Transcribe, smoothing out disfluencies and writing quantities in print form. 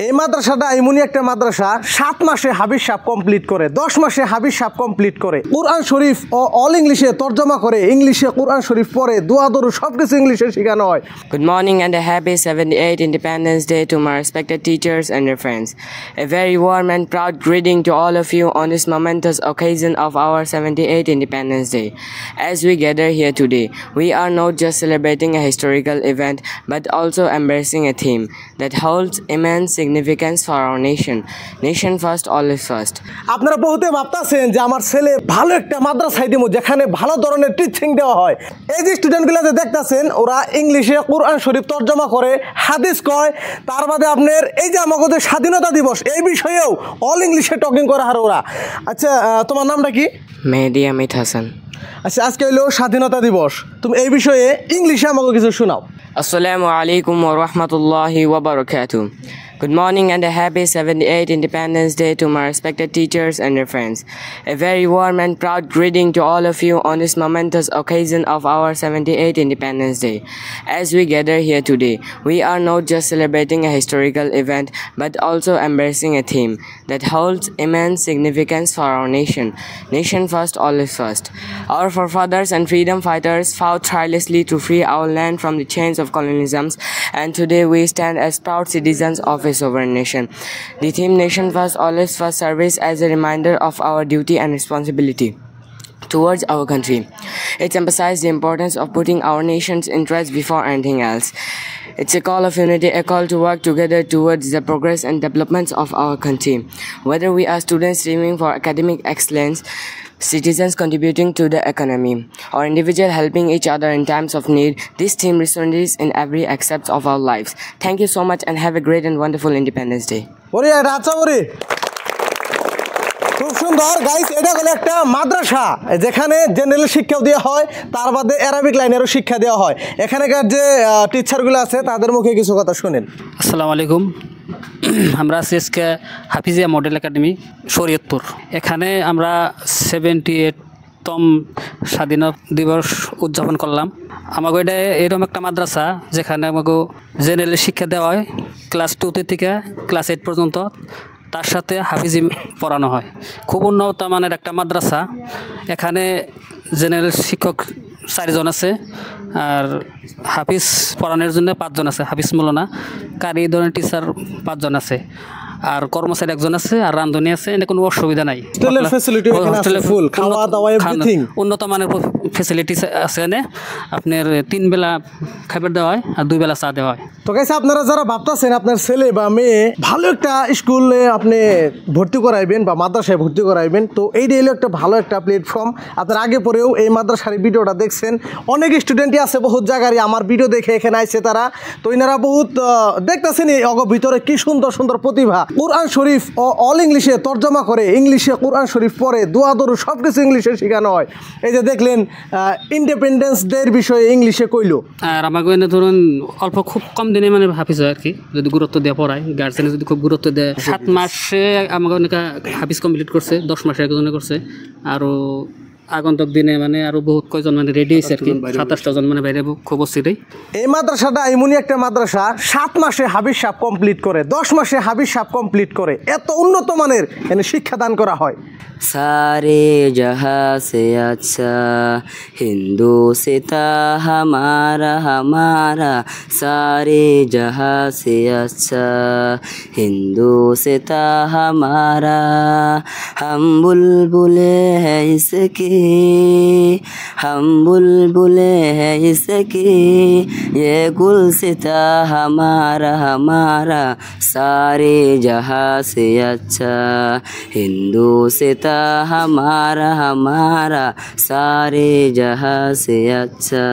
এই মাদ্রাসাটা এমনই একটা মাদ্রাসা 7 মাসে হাফিজ সাহেব কমপ্লিট করে, 10 মাসে হাফিজ সাহেব কমপ্লিট করে, কোরআন শরীফ অল ইংলিশে তর্জমা করে, ইংলিশে কোরআন শরীফ পড়ে, দোয়া দরুদ সবকিছু ইংলিশে শেখানো হয়। Good morning and a happy 78th Independence Day to my respected teachers and your friends. A very warm and proud greeting to all of you on this momentous occasion of our 78th Independence Day. As we gather here today, we are not just celebrating a historical event but also embracing a theme that holds immense significance for our nation. Nation first, always first. আপনারা বহুতে ভাবতাছেন যে আমার ছেলে ভালো একটা মাদ্রাসায় দিব যেখানে ভালো ধরনের টিচিং দেওয়া হয়। এই যে স্টুডেন্টগুলো যে দেখতাছেন ওরা ইংলিশে কোরআন শরীফ তর্জমা করে, হাদিস কয়, তার বাদে আপনার এই যে আমাদের স্বাধীনতা দিবস এই বিষয়েও অল ইংলিশে টকিং করে আর ওরা। আচ্ছা, তোমার নামটা কি? Mehdi Amit Hassan. আচ্ছা, আজকে হলো স্বাধীনতা দিবস, তুমি এই বিষয়ে ইংলিশে আমাকে কিছু শোনাও। Assalamu alaikum wa rahmatullahi wa barakatuh. Good morning and a happy 78th Independence Day to my respected teachers and your friends. A very warm and proud greeting to all of you on this momentous occasion of our 78th Independence Day. As we gather here today, we are not just celebrating a historical event but also embracing a theme that holds immense significance for our nation. Nation first, always first. Our forefathers and freedom fighters fought tirelessly to free our land from the chains of colonialism, and today we stand as proud citizens of a sovereign nation. The theme Nation First, Always First serves as a reminder of our duty and responsibility towards our country. It emphasizes the importance of putting our nation's interests before anything else. It's a call of unity, a call to work together towards the progress and developments of our country. Whether we are students striving for academic excellence, citizens contributing to the economy, or individuals helping each other in times of need, this theme resonates in every aspect of our lives. Thank you so much and have a great and wonderful Independence Day. খুব সুন্দর guys, এটা হলো একটা মাদ্রাসা যেখানে general শিক্ষাও দেওয়া হয়, তার বাদে অ্যারাবিক লাইনেরও শিক্ষা দেওয়া হয়। এখানকার যে টিচারগুলো আছে তাদের মুখে কিছু কথা শুনেন। আসসালামু আলাইকুম, আমরা আছি আজকে হাফিজিয়া মডেল একাডেমি শরীয়তপুর। এখানে আমরা 78তম স্বাধীনতা দিবস উদযাপন করলাম। আমাকে এটা এরকম একটা মাদ্রাসা যেখানে আমাকে জেনারেল শিক্ষা দেওয়া হয় ক্লাস 2 থেকে ক্লাস 8 পর্যন্ত, তার সাথে হাফিজি পড়ানো হয়। খুব উন্নত মানের একটা মাদ্রাসা। এখানে জেনারেল শিক্ষক 4 জন আছে, আর হাফিজ পড়ানোর জন্য 5 জন আছে, হাফিজ মৌলানা কারি ধরনের টিচার 5 জন আছে, আর কর্মচারী 1 জন আছে, আর রাঁধুনি আছে। এনে কোনো অসুবিধা নাই, উন্নত মানের ফেসিলিটি আছে। এনে আপনার 3 বেলা খাবার দেওয়া হয় আর 2 বেলা চা দেওয়া হয়। তো গাইছে আপনারা যারা ভাবতেছেন আপনার ছেলে বা মেয়ে ভালো একটা স্কুলে আপনি ভর্তি করাইবেন বা মাদ্রাসায় ভর্তি করাইবেন, তো এইটাই হলো একটা ভালো একটা প্ল্যাটফর্ম। আপনার আগে পরেও এই মাদ্রাসার ভিডিওটা দেখছেন, অনেক স্টুডেন্টই আছে বহুত জায়গায় আমার ভিডিও দেখে এখানে আসছে তারা, তো এনারা বহুত দেখতেছেন এই অগ ভিতরে কি সুন্দর সুন্দর প্রতিভা। কোরআন শরীফ অল ইংলিশে তর্জমা করে, ইংলিশে কোরআন শরীফ পড়ে, দোয়া দরুদ সবকিছু ইংলিশে শেখানো হয়। এই যে দেখলেন ইন্ডিপেন্ডেন্স ডের বিষয়ে ইংলিশে কইলো। আর আমাকে এনে ধরুন অল্প খুব কম দিনে মানে হাফিজ হয় আর কি, যদি গুরুত্ব দেওয়া পড়ায়, গার্জেনে যদি খুব গুরুত্ব দেয়। 7 মাসে আমাকে অনেক হাফিজ কমপ্লিট করছে, 10 মাসে একজনে করছে, আরও আগন্তক দিনে মানে আরো বহুত কয়জন মানে রেডি হয়েছে আর কি, 27টা জন মানে বাইরে খুব অস্থিরই। এই মাদ্রাসাটা এমনই একটা মাদ্রাসা 7 মাসে হাফিজ সাহেব কমপ্লিট করে, 10 মাসে হাফিজ সাহেব কমপ্লিট করে, এত উন্নত মানের এখানে শিক্ষাদান করা হয়। सारे जहां से अच्छा हिंदू सिता हमारा हमारा, सारे जहां से अच्छा हिंदू सिता हमारा। हम बुलबुले हैं इसकी, हम बुलबुले हैं इसकी, ये गुलसिता हमारा हमारा, सारे जहां से अच्छा हिंदू सिता हमारा हमारा, सारे जहां से अच्छा।